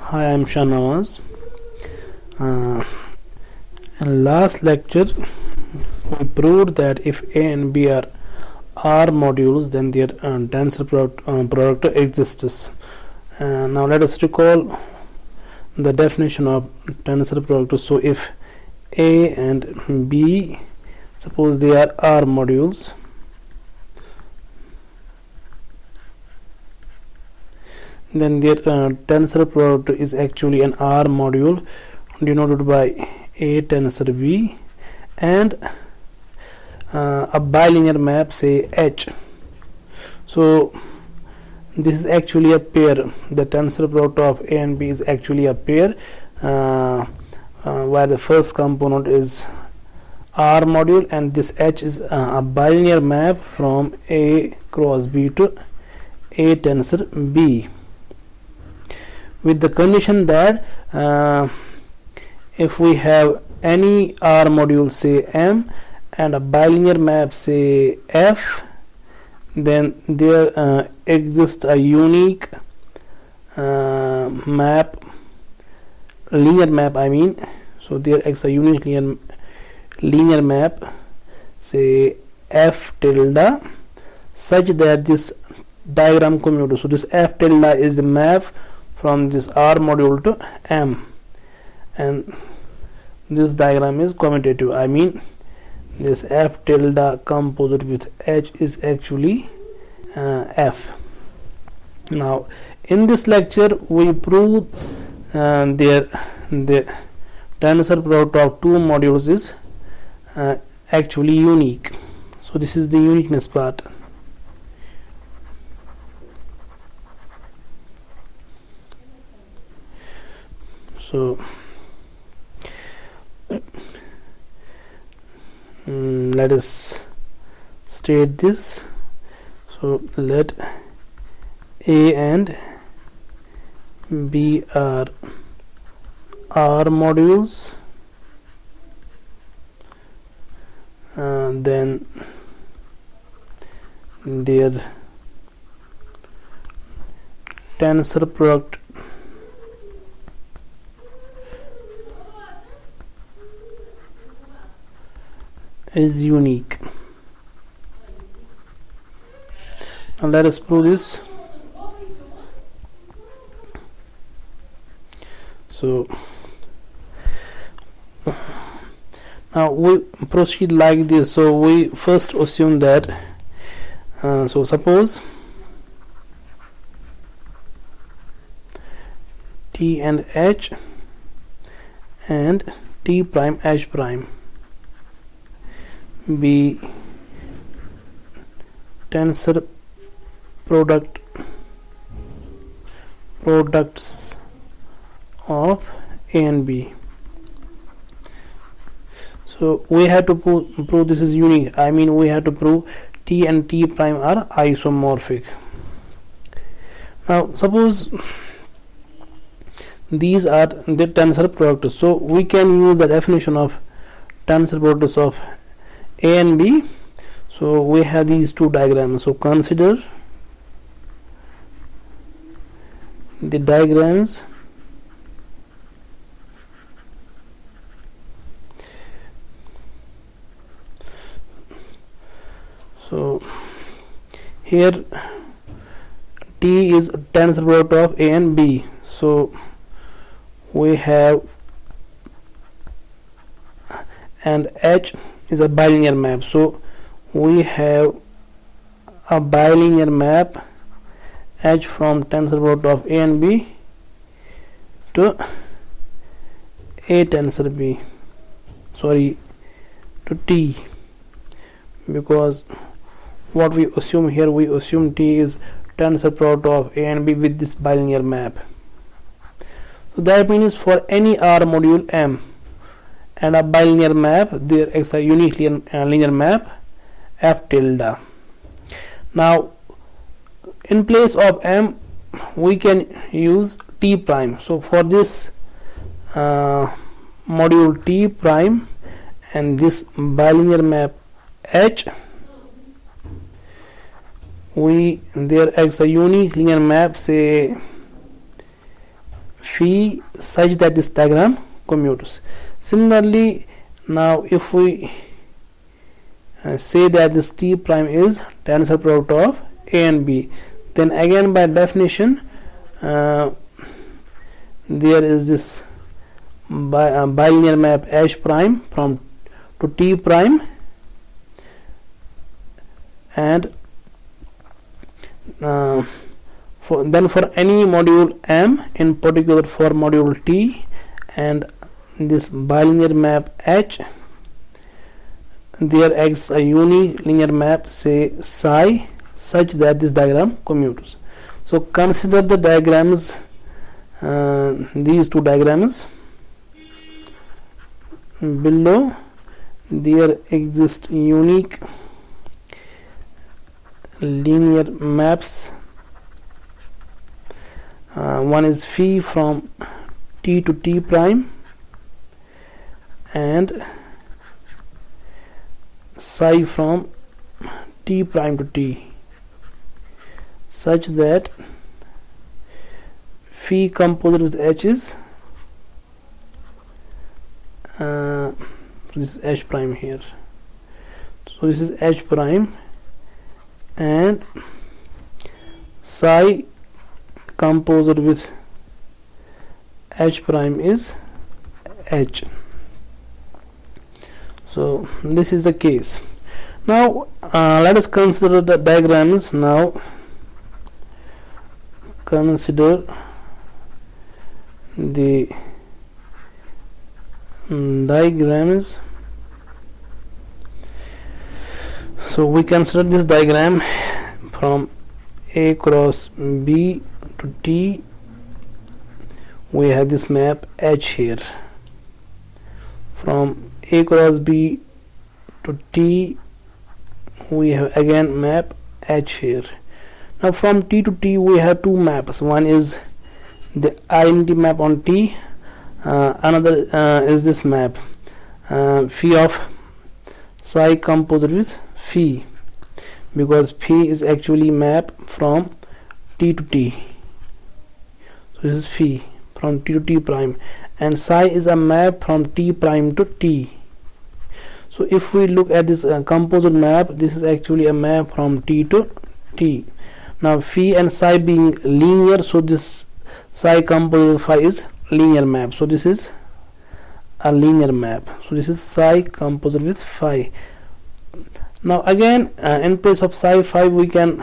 Hi, I'm Shanawaz. In last lecture, we proved that if A and B are R modules, then their tensor product exists. Now let us recall the definition of tensor product. So if A and B, suppose they are R modules, then their tensor product is actually an R module denoted by A tensor V and a bilinear map, say H. So this is actually a pair. The tensor product of A and B is actually a pair, where the first component is R module and this H is a bilinear map from A cross B to A tensor B, with the condition that if we have any R module, say M, and a bilinear map, say F, then there exists a unique map, linear map I mean. So there exists a unique linear map, say F tilde, such that this diagram commutes. So this F tilde is the map from this R module to M, and this diagram is commutative. I mean, this F tilde composite with H is actually F. Now in this lecture we prove the tensor product of two modules is actually unique. So this is the uniqueness part. So let us state this. So let A and B are R modules, then their tensor product is unique. Now let us prove this. So now we proceed like this. So we first assume that so suppose T and H and T prime H prime be tensor products of A and B. So we have to prove this is unique. I mean, we have to prove T and T prime are isomorphic. Now suppose these are the tensor products, so we can use the definition of tensor products of A and B. So we have these two diagrams. So consider the diagrams so here T is tensor product of A and B. So we have, and H is a bilinear map. So we have a bilinear map H from tensor product of A and B to A tensor B, sorry, to T, because what we assume here, we assume T is tensor product of A and B with this bilinear map. So that means for any R module M and a bilinear map, there is a unique linear map F tilde. Now in place of M we can use T prime. So for this module T prime and this bilinear map H, there is a unique linear map, say phi such that this diagram commutes. Similarly, now if we say that this T prime is tensor product of A and B, then again by definition there is this bilinear map H prime from to T prime, and for any module M, in particular for module T, and this bilinear map H, there exists a unique linear map, say psi, such that this diagram commutes. So consider the diagrams, these two diagrams below. There exist unique linear maps. One is phi from T to T prime and psi from T prime to T, such that phi composite with H is this is H prime here. So this is H prime, and psi composite with H prime is H. So this is the case. Now let us consider the diagrams. Now consider the diagrams. So we consider this diagram from A cross B to T. We have this map H here. From A cross B to T, we have again map H here. Now from T to T we have two maps. One is the identity map on T, another is this map phi of psi composite with phi, because phi is actually map from T to T. So this is phi from T to T prime, and psi is a map from T prime to T. So if we look at this composite map, this is actually a map from T to T. Now phi and psi being linear, so this psi composite with phi is linear map. So this is a linear map. So this is psi composite with phi. Now again in place of psi phi we can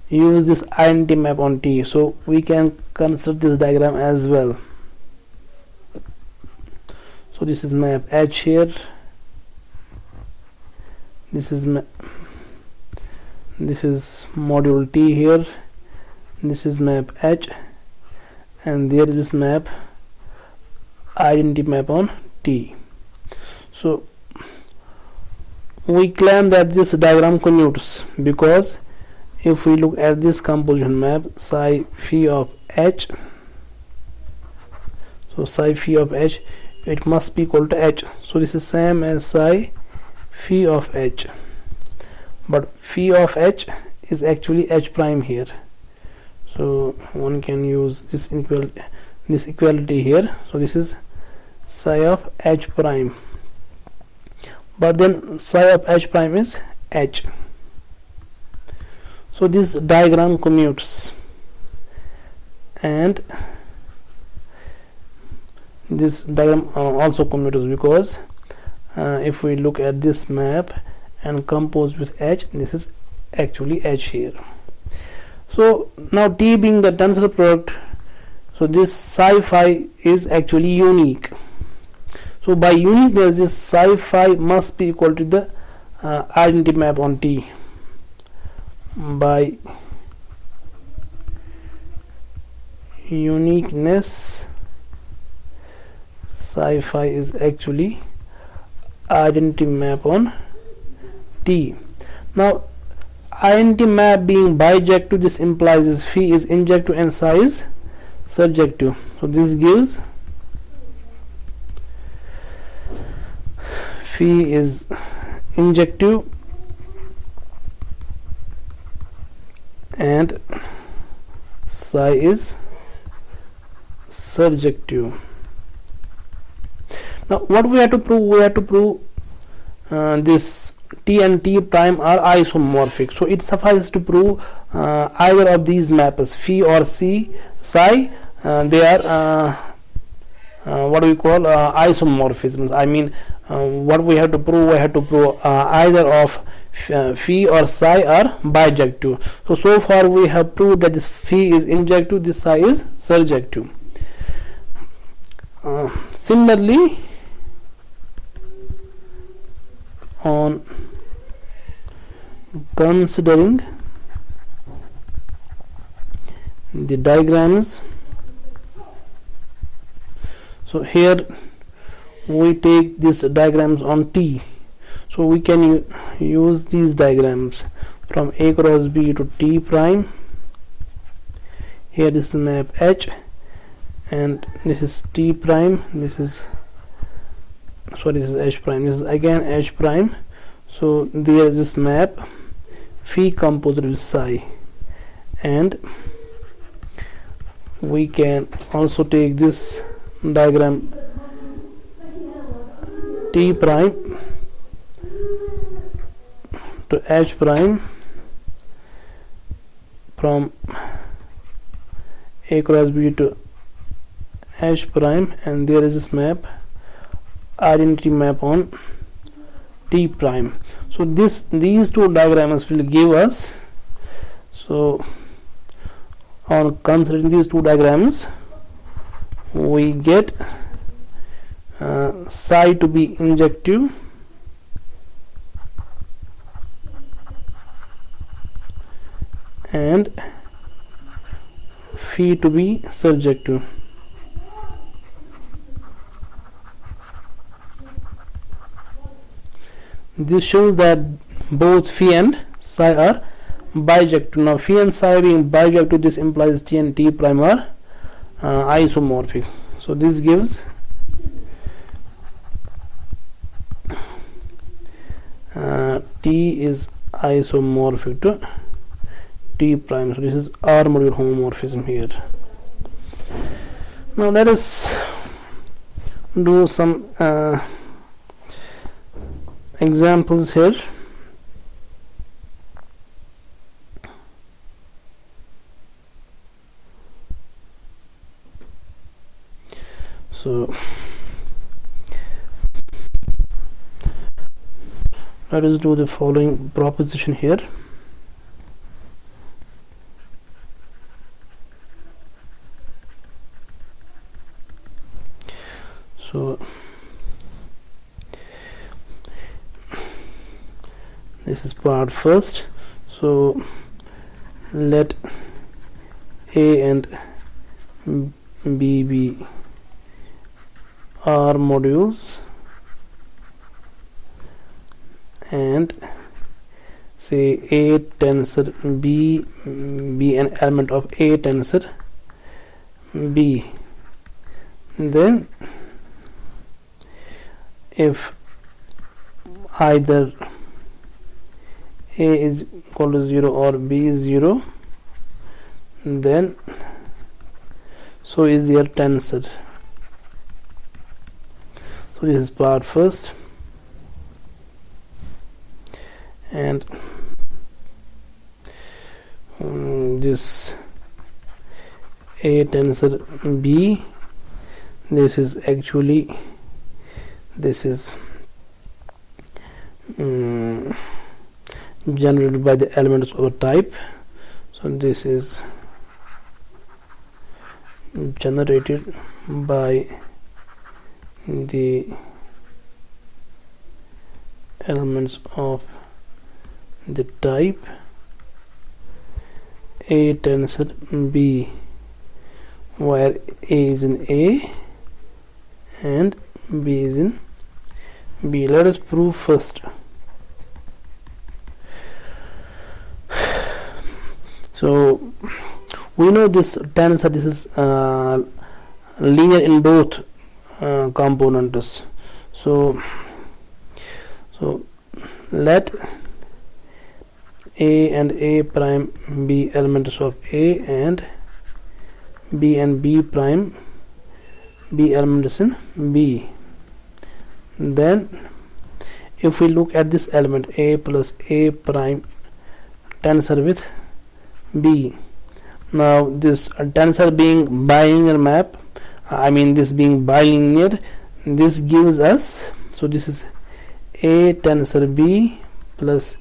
use this identity map on T. So we can consider this diagram as well. So this is map H here. This is module T here. This is map H, and there is this map identity map on T. So we claim that this diagram commutes, because if we look at this composition map psi phi of H, so psi phi of H, it must be equal to H. So this is same as psi phi of H, but phi of H is actually H prime here. So one can use this equality here. So this is psi of H prime, but then psi of H prime is H. So this diagram commutes, and this diagram also commutes, because if we look at this map and compose with H, this is actually H here. So now T being the tensor product, so this psi phi is actually unique. So by uniqueness, this psi phi must be equal to the identity map on T. By uniqueness, psi phi is actually identity map on T. Now identity map being bijective, this implies this phi is injective and psi is surjective. So this gives phi is injective and psi is surjective. Now what we have to prove? We have to prove this T and T prime are isomorphic. So it suffices to prove either of these maps, phi or psi, they are what we call isomorphisms. I mean, what we have to prove? We have to prove either of phi or psi are bijective. So far we have proved that this phi is injective, this psi is surjective. Similarly, on considering the diagrams, so here we take these diagrams on T, so we can use these diagrams from A cross B to T prime. Here this is map H and this is T prime, this is H prime, this is again H prime. So there is this map phi composite with psi, and we can also take this diagram T prime to H prime from A cross B to H prime, and there is this map, identity map on T prime. So these two diagrams will give us, so on considering these two diagrams, we get psi to be injective and phi to be surjective. This shows that both phi and psi are bijective. Now phi and psi being bijective, this implies T and T prime are isomorphic. So this gives T is isomorphic to T prime. So this is R module homomorphism here. Now let us do some examples here. So let us do the following proposition here. So this is part first. So let A and B be R modules, and say A tensor B be an element of A tensor B. Then if either A is equal to 0 or B is 0, then so is their tensor. So this is part first, and this A tensor B, this is actually, this is generated by the elements of a type. So this is generated by the elements of the type A tensor B, where A is in A and B is in B. Let us prove first. So we know this tensor, this is linear in both components. So let A and A prime be elements of A, and B prime B element is in B. Then if we look at this element A plus A prime tensor with B, now this tensor being bilinear map, this being bilinear, this gives us, so this is A tensor B plus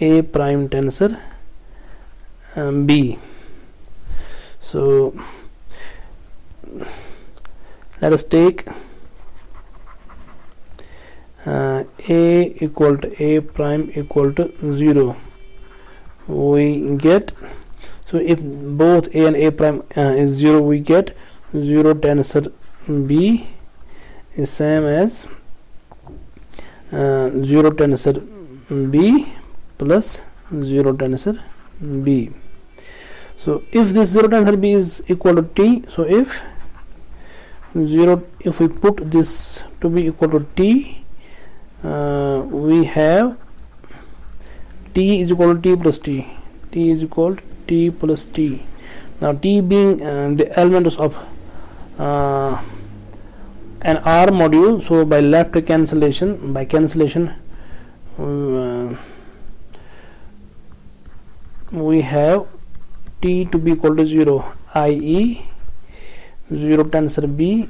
A prime tensor B. So let us take A equal to A prime equal to 0. We get, so if both A and A prime is 0, we get 0 tensor B is same as 0 tensor B plus 0 tensor B. So if this 0 tensor B is equal to T, so if we put this to be equal to T, we have T is equal to T plus T. T is equal to T plus T. Now T being the elements of an R module, so by left cancellation, we have T to be equal to 0, i.e. 0 tensor B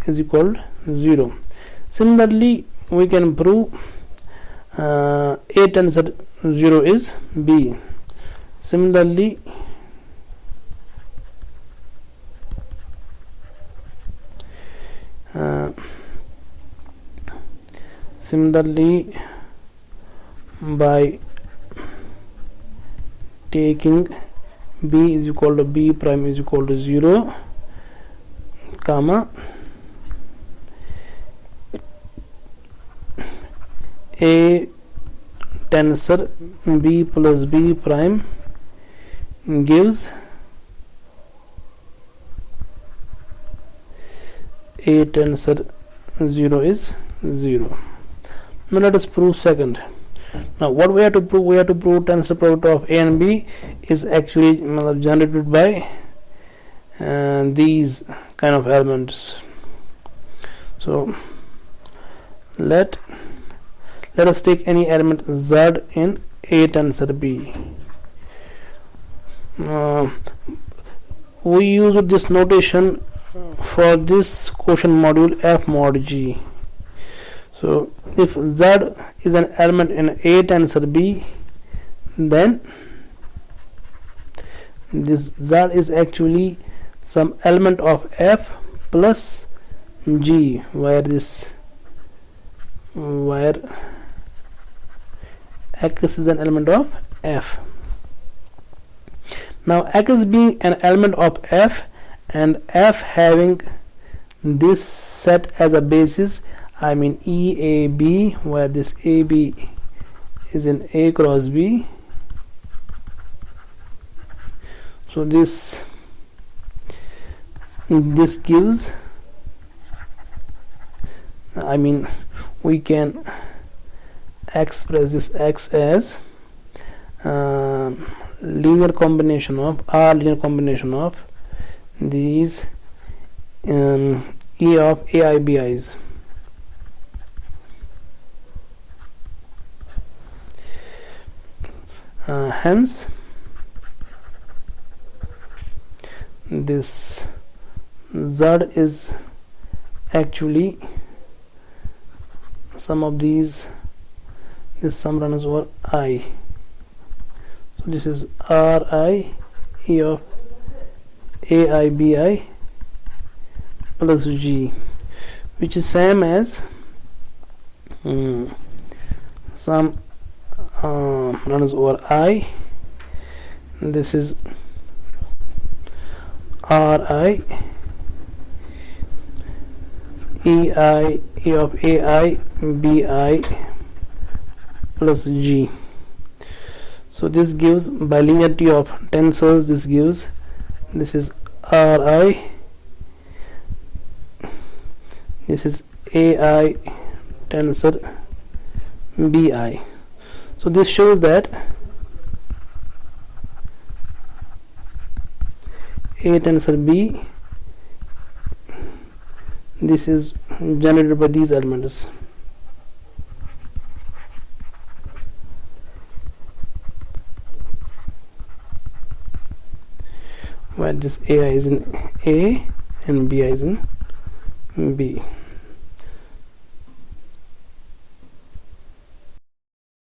is equal to 0. Similarly, we can prove A tensor 0 is B. Similarly, by taking B is equal to B prime is equal to 0, comma A tensor B plus B prime gives A tensor 0 is 0. Now let us prove second. Now what we have to prove? We have to prove tensor product of A and B is actually generated by these kind of elements. So let us take any element Z in A tensor B. We use this notation for this quotient module F mod G. So if Z is an element in A tensor B, then this Z is actually some element of F plus G, where X is an element of F. Now X being an element of F and F having this set as a basis, EAB, where this AB is in A cross B. So this gives, we can express this X as linear combination of these E of AIBIs. Hence this Z is actually some of these, this sum runs over I. So this is Ri E of AIBI plus G, which is same as sum runs over I. This is Ri EI E of AI BI plus G. So this gives bilinearity of tensors. This is Ri, this is AI tensor BI. So this shows that A tensor B this is generated by these elements. Where this AI is in A and BI is in B.